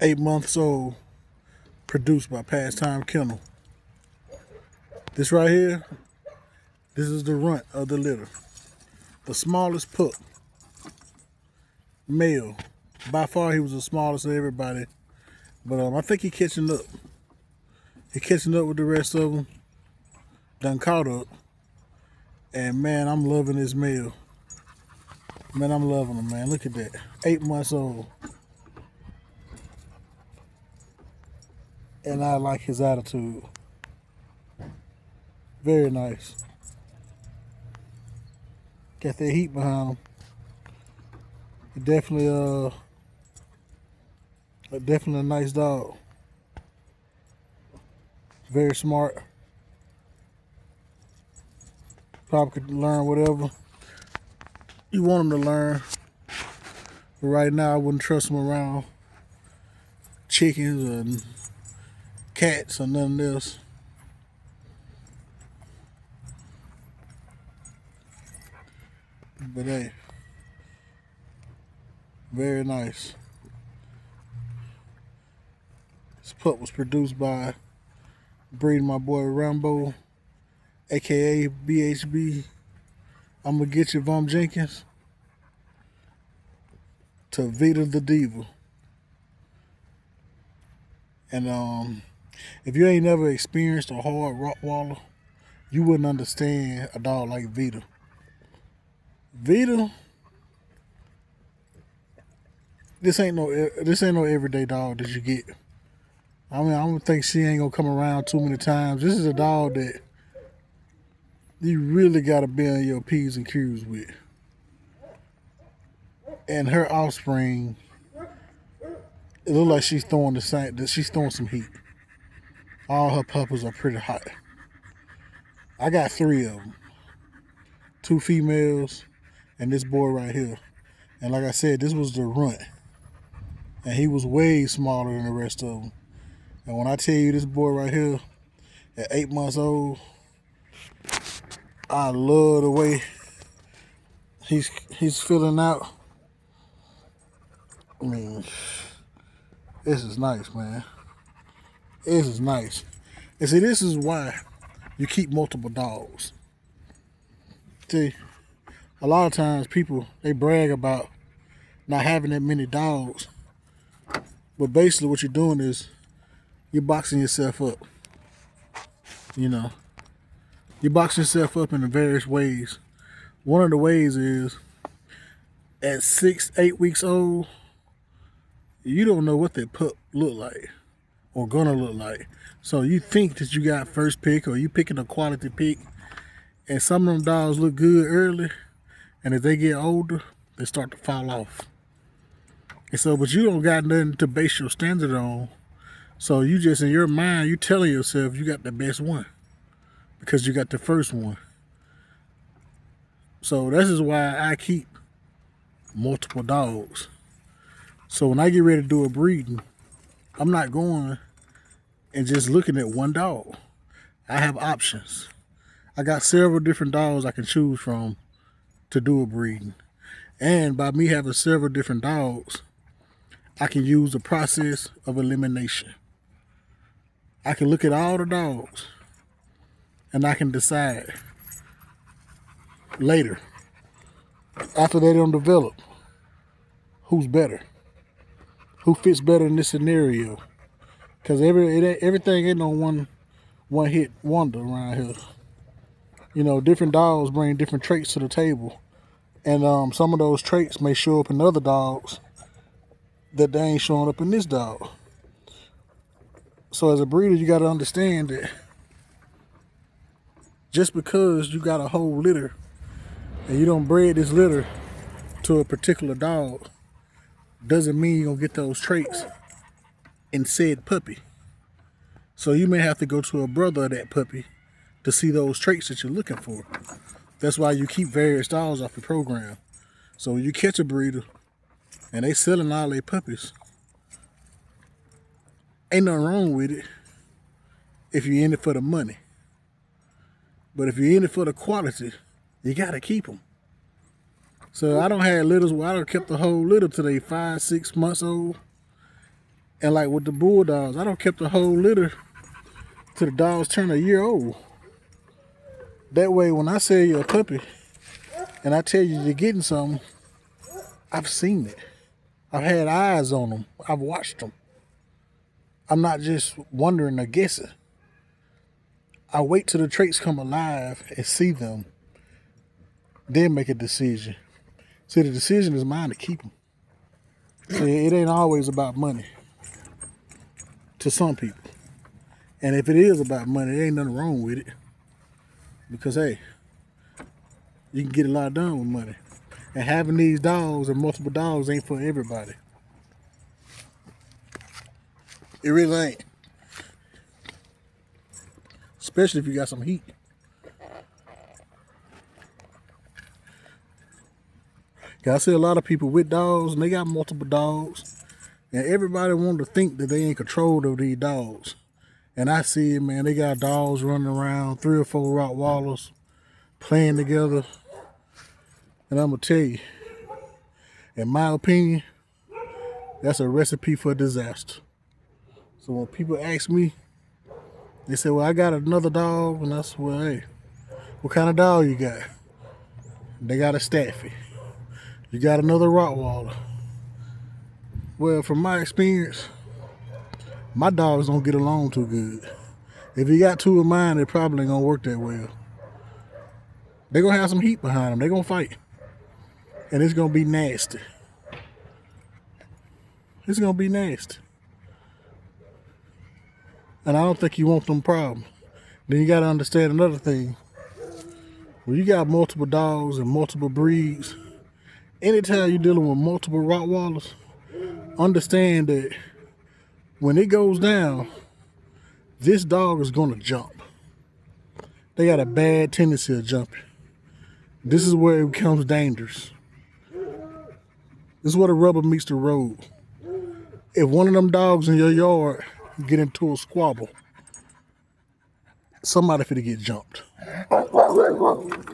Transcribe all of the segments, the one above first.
8 months old, produced by Pastime Kennel. This right here, this is the runt of the litter. The smallest pup, male. By far, he was the smallest of everybody. But I think he catching up. He catching up with the rest of them. Done caught up. And man, I'm loving this male. Man, I'm loving him, man. Look at that. 8 months old. And I like his attitude. Very nice. Got that heat behind him. He definitely a nice dog. Very smart. Probably could learn whatever you want him to learn. But right now I wouldn't trust him around chickens and cats or nothing else. But hey, very nice. This pup was produced by breeding my boy Rambo, aka BHB. I'm gonna get you Vom Jenkins to Vita the Diva. And if you ain't never experienced a hard Rottweiler, you wouldn't understand a dog like Vita. Vita, this ain't no everyday dog that you get. I mean, I don't think she ain't gonna come around too many times. This is a dog that you really gotta be on your P's and Q's with. And her offspring, it looks like she's throwing she's throwing some heat. All her puppies are pretty hot. I got 3 of them. 2 females and this boy right here. And like I said, this was the runt. And he was way smaller than the rest of them. And when I tell you this boy right here, at 8 months old, I love the way he's filling out. I mean, this is nice, man. This is nice. And see, this is why you keep multiple dogs. See, a lot of times people, they brag about not having that many dogs. But basically what you're doing is you're boxing yourself up. You know, you box yourself up in various ways. One of the ways is at 6, 8 weeks old, you don't know what that pup look like or gonna look like. So you think that you got first pick or you picking a quality pick, and some of them dogs look good early, and as they get older, they start to fall off. And so, but you don't got nothing to base your standard on. So you just, in your mind, you telling yourself you got the best one because you got the first one. So this is why I keep multiple dogs. So when I get ready to do a breeding, I'm not going and just looking at one dog. I have options. I got several different dogs I can choose from to do a breeding. And by me having several different dogs, I can use the process of elimination. I can look at all the dogs and I can decide later, after they don't develop, who's better, who fits better in this scenario. Because everything ain't no one hit wonder around here. You know, different dogs bring different traits to the table. And some of those traits may show up in other dogs that they ain't showing up in this dog. So as a breeder, you got to understand that just because you got a whole litter and you don't bred this litter to a particular dog doesn't mean you're going to get those traits in said puppy. So you may have to go to a brother of that puppy to see those traits that you're looking for. That's why you keep various dogs off the program. So when you catch a breeder and they selling all their puppies, ain't nothing wrong with it if you're in it for the money. But if you're in it for the quality, you gotta keep them. So I don't have litters where I done kept the whole litter till they 5, 6 months old. And like with the bulldogs, I don't kept the whole litter till the dogs turn a year old. That way, when I sell you a puppy and I tell you you're getting something, I've seen it. I've had eyes on them. I've watched them. I'm not just wondering or guessing. I wait till the traits come alive and see them, then make a decision. See, the decision is mine to keep them. See, it ain't always about money to some people. And if it is about money, there ain't nothing wrong with it. Because, hey, you can get a lot done with money. And having these dogs and multiple dogs ain't for everybody. It really ain't. Especially if you got some heat. I see a lot of people with dogs and they got multiple dogs. And everybody want to think that they ain't control of these dogs. And I see it, man. They got dogs running around, 3 or 4 Rottweilers playing together. And I'm going to tell you, in my opinion, that's a recipe for disaster. So when people ask me, they say, well, I got another dog. And I say, well, hey, what kind of dog you got? They got a Staffy. You got another Rottweiler. Well, from my experience, my dogs don't get along too good. If you got 2 of mine, it probably ain't gonna work that well. They're gonna have some heat behind them. They're gonna fight. And it's gonna be nasty. It's gonna be nasty. And I don't think you want them problems. Then you gotta understand another thing. When you got multiple dogs and multiple breeds, anytime you're dealing with multiple Rottweilers, understand that when it goes down, this dog is gonna jump. They got a bad tendency of jumping. This is where it becomes dangerous. This is where the rubber meets the road. If one of them dogs in your yard get into a squabble, somebody finna get jumped.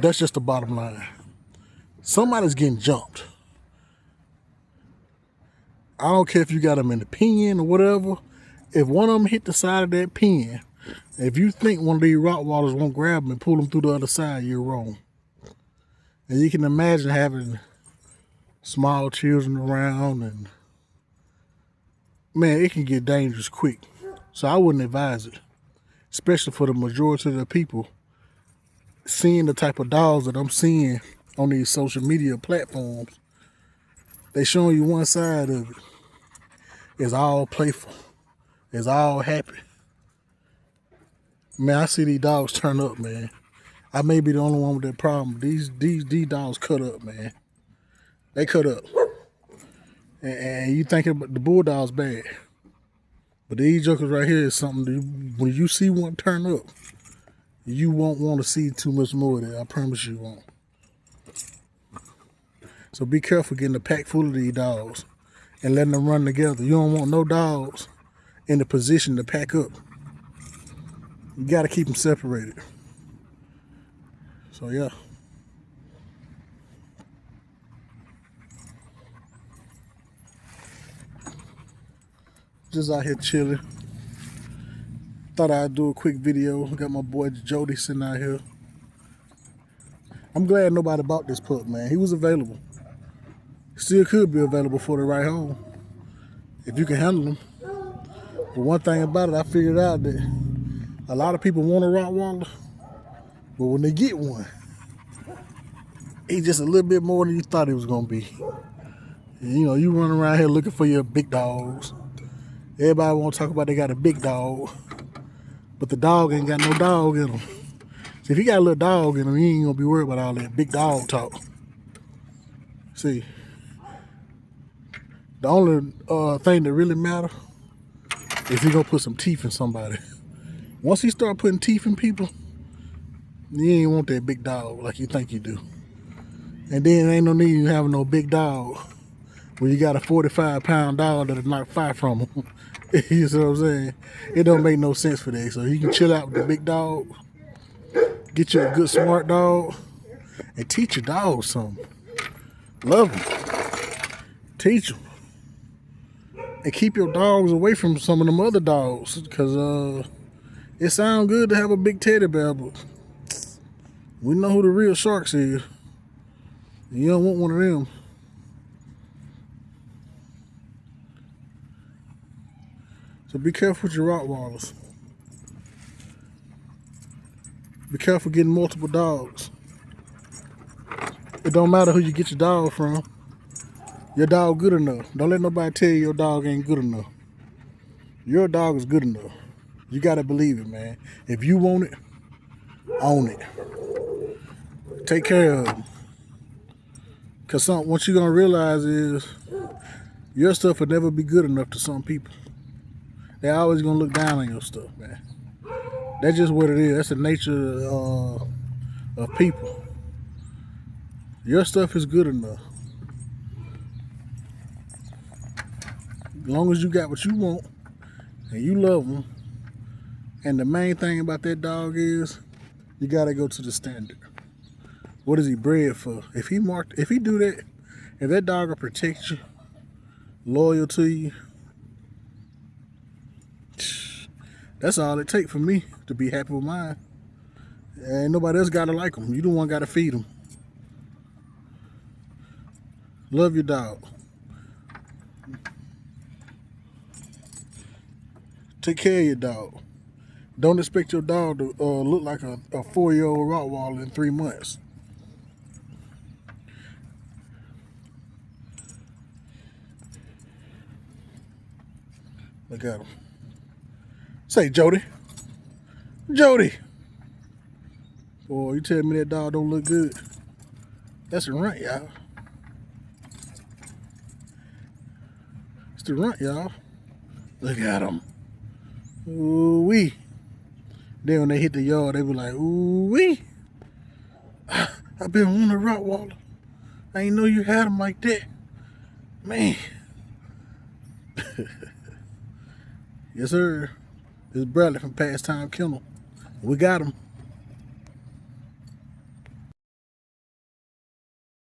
That's just the bottom line. Somebody's getting jumped. I don't care if you got them in the pen or whatever. If one of them hit the side of that pen, if you think one of these Rottweilers won't grab them and pull them through the other side, you're wrong. And you can imagine having small children around, and man, it can get dangerous quick. So I wouldn't advise it, especially for the majority of the people seeing the type of dogs that I'm seeing on these social media platforms. They showing you one side of it. It's all playful. It's all happy. Man, I see these dogs turn up, man. I may be the only one with that problem. These dogs cut up, man. They cut up. And you think the bulldog's bad. But these jokers right here is something, when you see one turn up, you won't want to see too much more of that. I promise you won't. So be careful getting a pack full of these dogs and letting them run together. You don't want no dogs in the position to pack up. You got to keep them separated. So yeah. Just out here chilling. Thought I'd do a quick video. Got my boy Jody sitting out here. I'm glad nobody bought this pup, man. He was available. Still could be available for the right home if you can handle him. But one thing about it, I figured out that a lot of people want a Rottweiler, but when they get one, he's just a little bit more than you thought he was gonna be. And, you know, you run around here looking for your big dogs. Everybody want to talk about they got a big dog, but the dog ain't got no dog in him. So if you got a little dog in him, you ain't gonna be worried about all that big dog talk. See, the only thing that really matters is he gonna put some teeth in somebody. Once he start putting teeth in people, you ain't want that big dog like you think you do. And then ain't no need you having no big dog when you got a 45-pound dog that'll knock fire from him. You see what I'm saying? It don't make no sense for that. So you can chill out with the big dog, get you a good smart dog, and teach your dog something. Love him. Teach him. And keep your dogs away from some of them other dogs, because it sounds good to have a big teddy bear, but we know who the real sharks is. You don't want one of them. So be careful with your Rottweilers. Be careful getting multiple dogs. It don't matter who you get your dog from. Your dog good enough. Don't let nobody tell you your dog ain't good enough. Your dog is good enough. You gotta believe it, man. If you want it, own it. Take care of them. Cause what you're gonna realize is your stuff will never be good enough to some people. They're always gonna look down on your stuff, man. That's just what it is. That's the nature of people. Your stuff is good enough. As long as you got what you want and you love them, and the main thing about that dog is you gotta go to the standard. What is he bred for? If he do that, if that dog will protect you, loyal to you, that's all it takes for me to be happy with mine. Ain't nobody else gotta like them. You the one gotta feed them. Love your dog. Take care of your dog. Don't expect your dog to look like a 4-year-old Rottweiler in 3 months. Look at him. Say, Jody. Jody. Boy, you tell me that dog don't look good. That's the runt, y'all. It's the runt, y'all. Look at him. Ooh-wee. Then when they hit the yard, they be like, ooh-wee. I've been on a Rottweiler. I ain't know you had them like that. Man. Yes, sir. It's Bradley from Pastime Kennel. We got him.